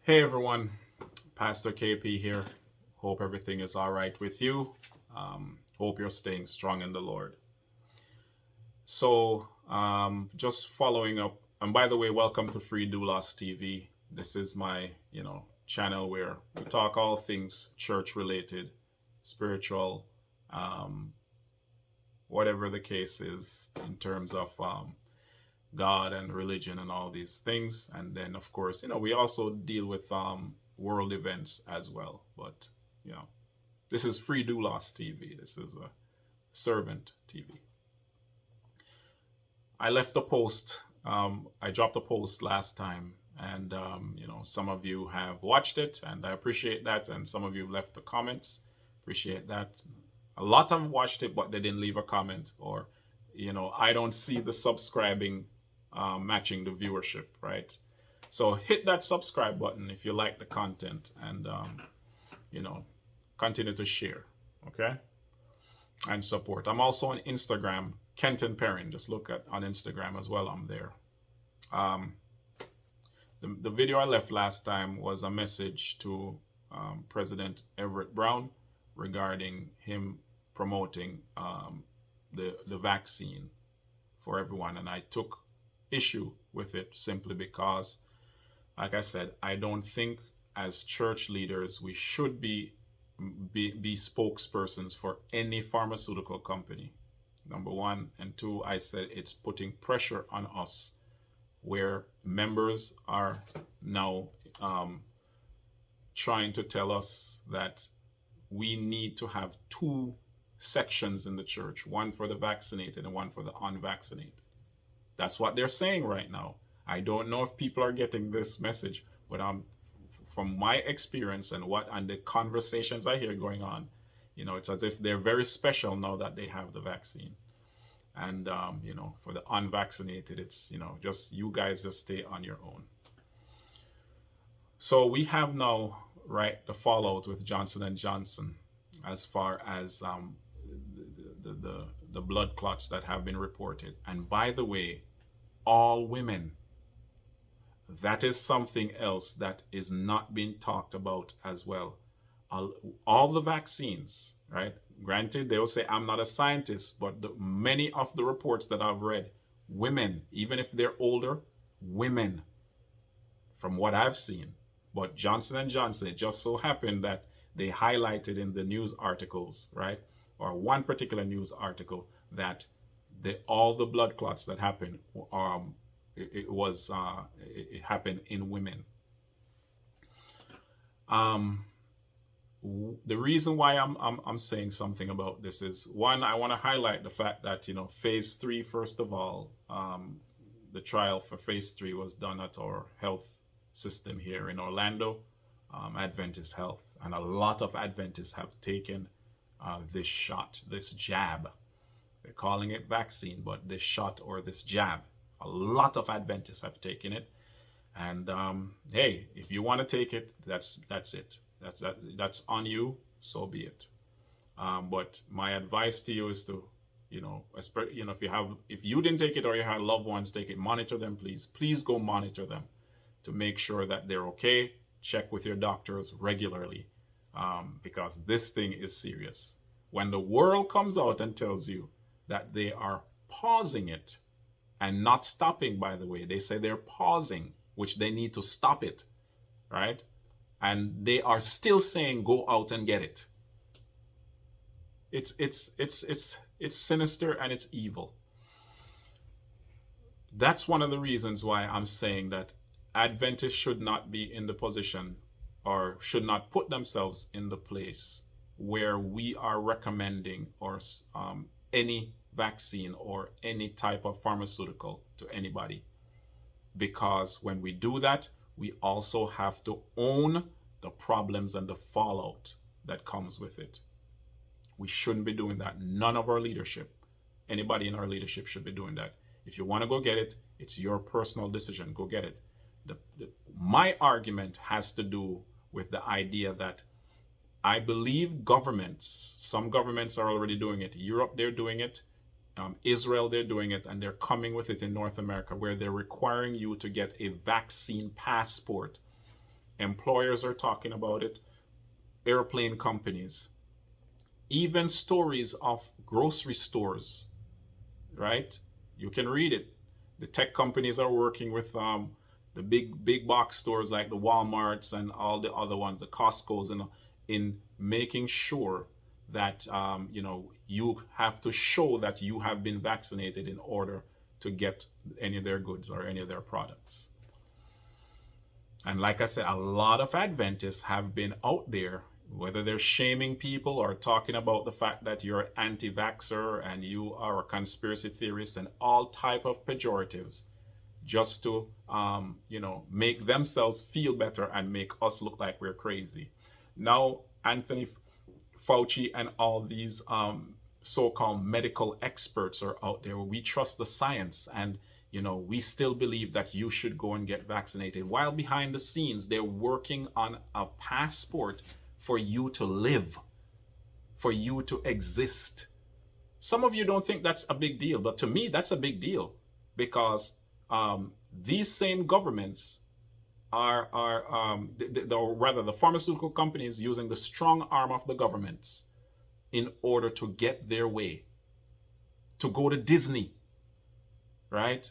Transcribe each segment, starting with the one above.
Hey everyone, Pastor KP here. Hope everything is all right with you. Hope you're staying strong in the Lord. Just following up, and by the way, welcome to Free Doulos TV. This is my, channel where we talk all things church related, spiritual, um, whatever the case is in terms of God and religion and all these things. And then, of course, we also deal with world events as well. But, this is Free Doulos TV. This is a servant TV. I left a post. I dropped a post last time, and some of you have watched it, and I appreciate that. And some of you left the comments. Appreciate that. A lot have watched it, but they didn't leave a comment, or I don't see the subscribing matching the viewership, right? So hit that subscribe button if you like the content, and continue to share, okay, and support. I'm also on Instagram, Kenton Perrin. Just look on Instagram as well. I'm there. The video I left last time was a message to President Everett Brown regarding him promoting the vaccine for everyone, and I took issue with it simply because, like I said, I don't think as church leaders we should be spokespersons for any pharmaceutical company. Number one. And two, I said it's putting pressure on us where members are now trying to tell us that we need to have two sections in the church, one for the vaccinated and one for the unvaccinated. That's what they're saying right now. I don't know if people are getting this message, but from my experience and the conversations I hear going on, it's as if they're very special now that they have the vaccine. And for the unvaccinated, it's just you guys just stay on your own. So we have now, right, the fallout with Johnson & Johnson as far as the blood clots that have been reported. And by the way, all women. That is something else that is not being talked about as well. All the vaccines, right? Granted, they will say I'm not a scientist, but many of the reports that I've read, women, even if they're older, women, from what I've seen. But Johnson & Johnson, it just so happened that they highlighted in the news articles, right? Or one particular news article that all the blood clots that happened, it happened in women. The reason why I'm saying something about this is, one, I want to highlight the fact that phase 3, first of all, the trial for phase 3 was done at our health system here in Orlando, Adventist Health, and a lot of Adventists have taken this shot, this jab. They're calling it vaccine, but this shot or this jab, a lot of Adventists have taken it. And hey, if you want to take it, that's it. That's on you. So be it. But my advice to you is to, if you didn't take it or you had loved ones take it, monitor them, please. Please go monitor them to make sure that they're okay. Check with your doctors regularly, because this thing is serious. When the world comes out and tells you that they are pausing it and not stopping, by the way, they say they're pausing, which they need to stop it, right? And they are still saying go out and get it. It's sinister and it's evil. That's one of the reasons why I'm saying that Adventists should not be in the position or should not put themselves in the place where we are recommending or any vaccine or any type of pharmaceutical to anybody. Because when we do that, we also have to own the problems and the fallout that comes with it. We shouldn't be doing that. None of our leadership, anybody in our leadership should be doing that. If you want to go get it, it's your personal decision. Go get it. My argument has to do with the idea that I believe some governments are already doing it. Europe, they're doing it. Israel, they're doing it, and they're coming with it in North America, where they're requiring you to get a vaccine passport. Employers are talking about it, airplane companies, even stories of grocery stores, right? You can read it. The tech companies are working with the big box stores like the Walmarts and all the other ones, the Costco's, and in making sure that you have to show that you have been vaccinated in order to get any of their goods or any of their products. And like I said, a lot of Adventists have been out there, whether they're shaming people or talking about the fact that you're an anti-vaxxer and you are a conspiracy theorist and all type of pejoratives, just to make themselves feel better and make us look like we're crazy. Now, Anthony Fauci and all these so-called medical experts are out there. We trust the science, and we still believe that you should go and get vaccinated, while behind the scenes they're working on a passport for you to live, for you to exist. Some of you don't think that's a big deal, but to me that's a big deal, because these same governments are rather the pharmaceutical companies using the strong arm of the governments in order to get their way, to go to Disney, right?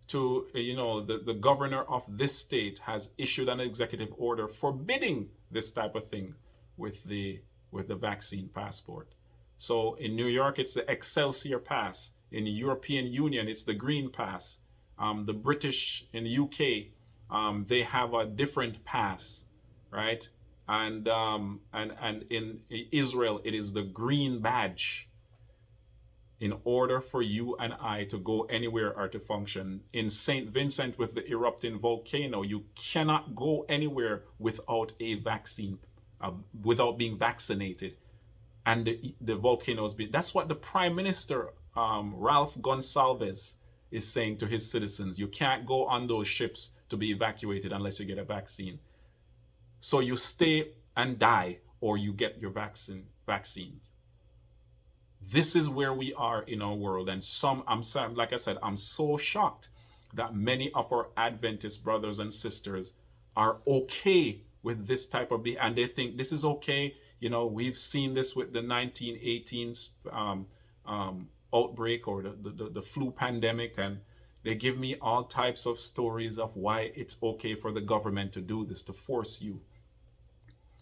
To the governor of this state has issued an executive order forbidding this type of thing with the vaccine passport. So in New York, it's the Excelsior Pass. In the European Union, it's the Green Pass. The British in the UK, they have a different pass, right? And in Israel, it is the Green Badge. In order for you and I to go anywhere or to function. In St. Vincent with the erupting volcano, you cannot go anywhere without a vaccine, without being vaccinated. And the volcanoes, that's what the Prime Minister, Ralph Gonsalves, is saying to his citizens. You can't go on those ships to be evacuated unless you get a vaccine. So you stay and die, or you get your vaccines. This is where we are in our world. And like I said, I'm so shocked that many of our Adventist brothers and sisters are okay with this type of behavior, and they think this is okay. We've seen this with the 1918 outbreak or the flu pandemic, and they give me all types of stories of why it's okay for the government to do this, to force you.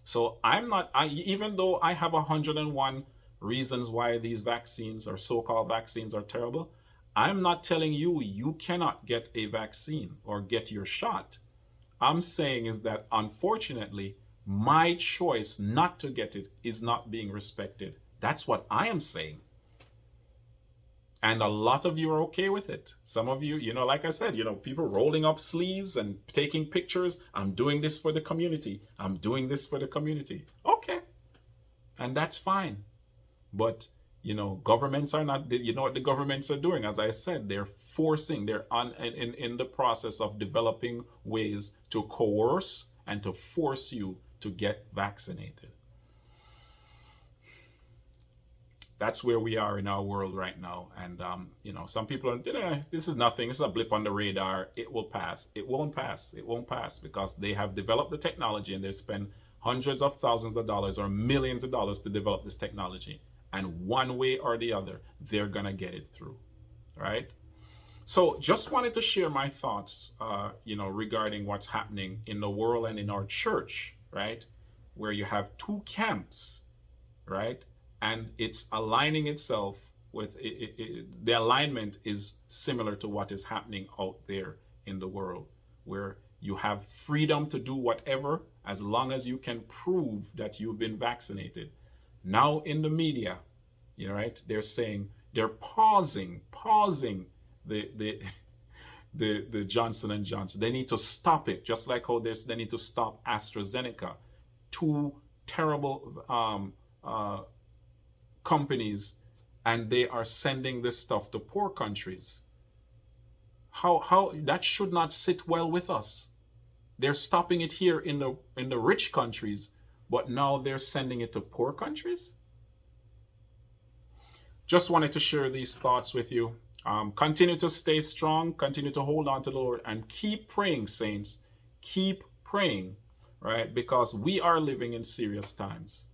So even though I have 101 reasons why these vaccines or so-called vaccines are terrible, I'm not telling you cannot get a vaccine or get your shot. I'm saying is that unfortunately, my choice not to get it is not being respected. That's what I am saying. And a lot of you are okay with it. Some of you, like I said, people rolling up sleeves and taking pictures. I'm doing this for the community. I'm doing this for the community. Okay. And that's fine. But, governments are not, what the governments are doing? As I said, they're in the process of developing ways to coerce and to force you to get vaccinated. That's where we are in our world right now. And, some people are, this is nothing. This is a blip on the radar. It will pass. It won't pass. It won't pass because they have developed the technology and they spend hundreds of thousands of dollars or millions of dollars to develop this technology. And one way or the other, they're going to get it through, right? So just wanted to share my thoughts, regarding what's happening in the world and in our church, right? Where you have two camps, right? And it's aligning itself with, the alignment is similar to what is happening out there in the world, where you have freedom to do whatever as long as you can prove that you've been vaccinated. Now in the media, right, they're saying they're pausing the Johnson & Johnson. They need to stop it, just like how they need to stop AstraZeneca. Two terrible companies, and they are sending this stuff to poor countries. How that should not sit well with us. They're stopping it here in the rich countries, but now they're sending it to poor countries. Just wanted to share these thoughts with you. Continue to stay strong, continue to hold on to the Lord, and keep praying, saints. Keep praying, right? Because we are living in serious times,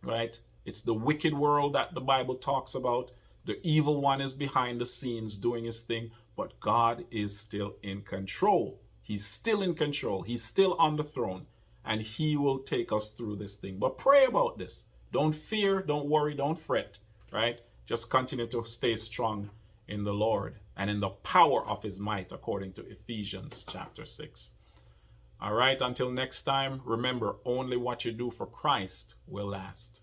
right? It's the wicked world that the Bible talks about. The evil one is behind the scenes doing his thing, but God is still in control. He's still in control. He's still on the throne, and he will take us through this thing. But pray about this. Don't fear, don't worry, don't fret, right? Just continue to stay strong in the Lord and in the power of his might, according to Ephesians chapter 6. All right, until next time, remember, only what you do for Christ will last.